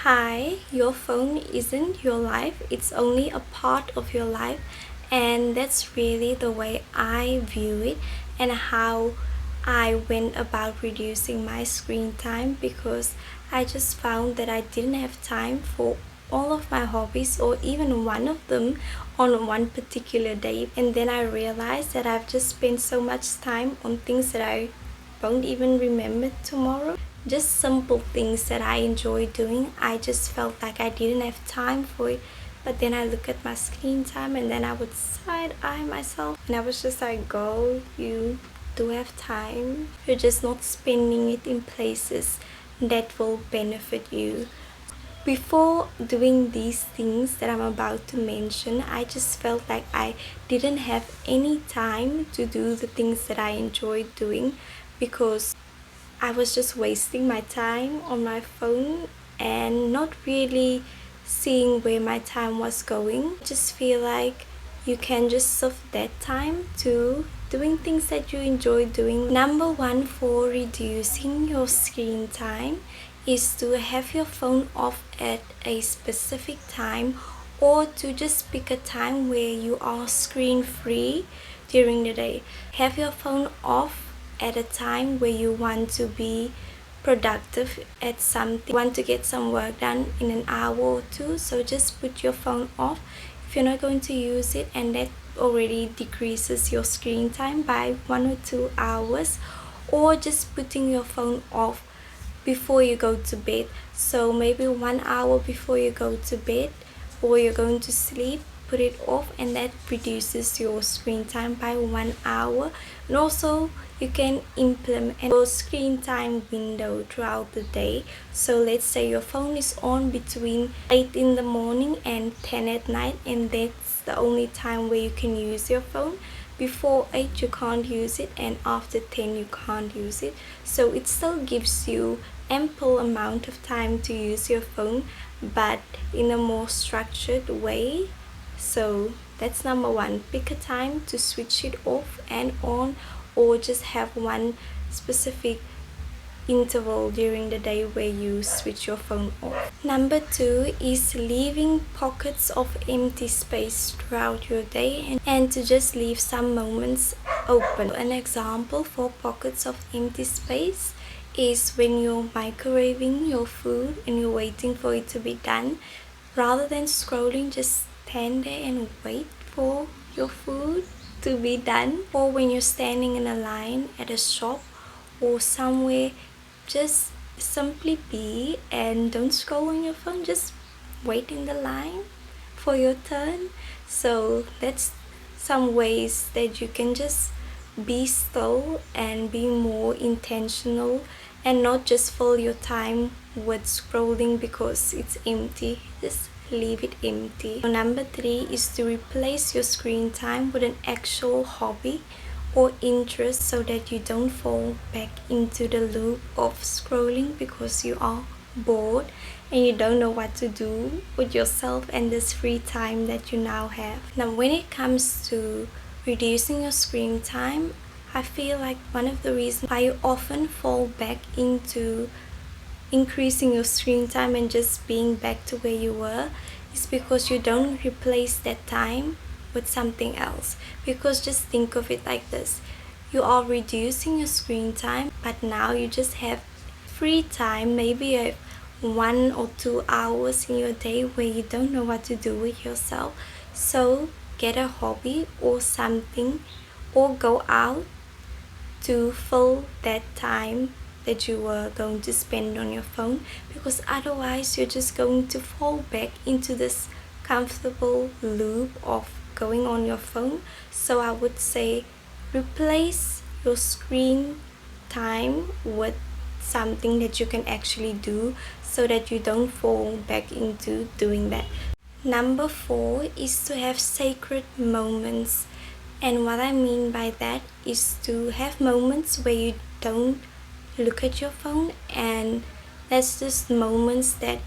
Hi, your phone isn't your life, it's only a part of your life, and that's really the way I view it and how I went about reducing my screen time because I just found that I didn't have time for all of my hobbies or even one of them on one particular day, and then I realized that I've just spent so much time on things that I won't even remember tomorrow. Just simple things that I enjoy doing. I just felt like I didn't have time for it. But then I look at my screen time and then I would side eye myself. And I was just like, go, you do have time. You're just not spending it in places that will benefit you. Before doing these things that I'm about to mention, I just felt like I didn't have any time to do the things that I enjoyed doing because I was just wasting my time on my phone and not really seeing where my time was going. I just feel like you can just save that time to doing things that you enjoy doing. Number one for reducing your screen time is to have your phone off at a specific time or to just pick a time where you are screen free during the day. Have your phone off at a time where you want to be productive at something, want to get some work done in an hour or two, so just put your phone off if you're not going to use it, and that already decreases your screen time by 1 or 2 hours. Or just putting your phone off before you go to bed, so maybe 1 hour before you go to bed or you're going to sleep, put it off, and that reduces your screen time by 1 hour. And also you can implement your screen time window throughout the day. So let's say your phone is on between 8 in the morning and 10 at night, and that's the only time where you can use your phone. Before 8 you can't use it, and after 10 you can't use it. So it still gives you ample amount of time to use your phone, but in a more structured way. So that's number one. Pick a time to switch it off and on, or just have one specific interval during the day where you switch your phone off. Number two is leaving pockets of empty space throughout your day and to just leave some moments open. An example for pockets of empty space is when you're microwaving your food and you're waiting for it to be done. Rather than scrolling, just stand there and wait for your food to be done. Or when you're standing in a line at a shop or somewhere, just simply be and don't scroll on your phone, just wait in the line for your turn. So that's some ways that you can just be still and be more intentional and not just fill your time with scrolling because it's empty. Just leave it empty. So number three is to replace your screen time with an actual hobby or interest so that you don't fall back into the loop of scrolling because you are bored and you don't know what to do with yourself and this free time that you now have. Now when it comes to reducing your screen time, I feel like one of the reasons why you often fall back into increasing your screen time and just being back to where you were is because you don't replace that time with something else. Because just think of it like this: you are reducing your screen time, but now you just have free time. Maybe you have 1 or 2 hours in your day where you don't know what to do with yourself. So get a hobby or something, or go out to fill that time that you were going to spend on your phone, because otherwise you're just going to fall back into this comfortable loop of going on your phone. So I would say replace your screen time with something that you can actually do so that you don't fall back into doing that. Number four is to have sacred moments. And what I mean by that is to have moments where you don't look at your phone, and that's just moments that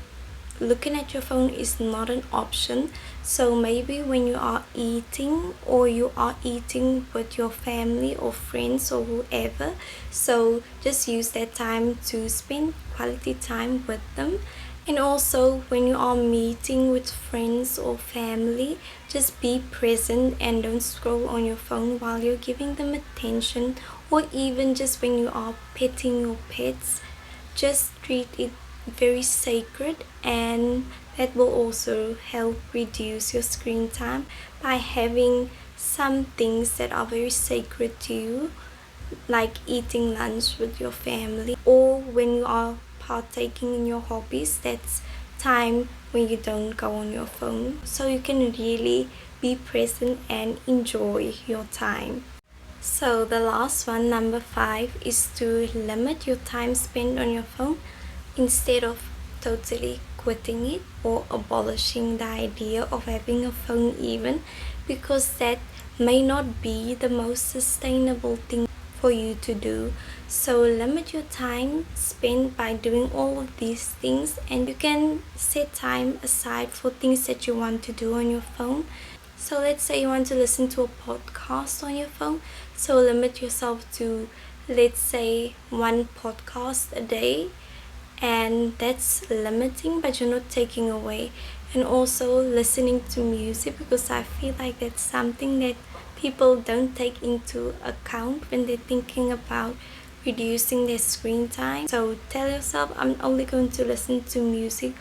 looking at your phone is not an option. So maybe when you are eating, or you are eating with your family or friends or whoever, so just use that time to spend quality time with them And also, when you are meeting with friends or family, just be present and don't scroll on your phone while you're giving them attention, or even just when you are petting your pets. Just treat it very sacred, and that will also help reduce your screen time by having some things that are very sacred to you, like eating lunch with your family, or when you are partaking in your hobbies. That's time when you don't go on your phone, so you can really be present and enjoy your time. So the last one, number 5, is to limit your time spent on your phone instead of totally quitting it or abolishing the idea of having a phone even, because that may not be the most sustainable thing for you to do. So limit your time spent by doing all of these things, and you can set time aside for things that you want to do on your phone. So let's say you want to listen to a podcast on your phone, so limit yourself to, let's say, one podcast a day, and that's limiting, but you're not taking away. And also listening to music, because I feel like that's something that people don't take into account when they're thinking about reducing their screen time. So tell yourself, I'm only going to listen to music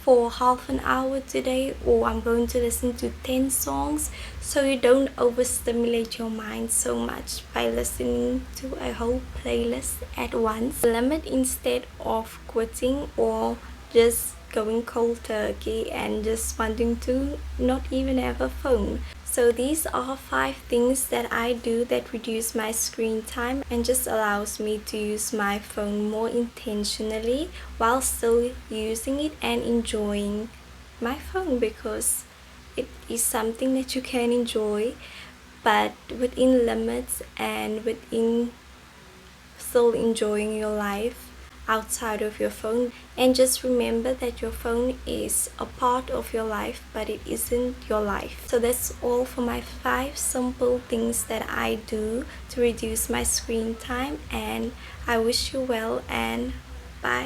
for half an hour today, or I'm going to listen to 10 songs, so you don't overstimulate your mind so much by listening to a whole playlist at once. Limit instead of quitting or just going cold turkey and just wanting to not even have a phone. So these are 5 things that I do that reduce my screen time and just allows me to use my phone more intentionally while still using it and enjoying my phone, because it is something that you can enjoy, but within limits and within still enjoying your life outside of your phone. And just remember that your phone is a part of your life, but it isn't your life. So that's all for my 5 simple things that I do to reduce my screen time, and I wish you well, and bye.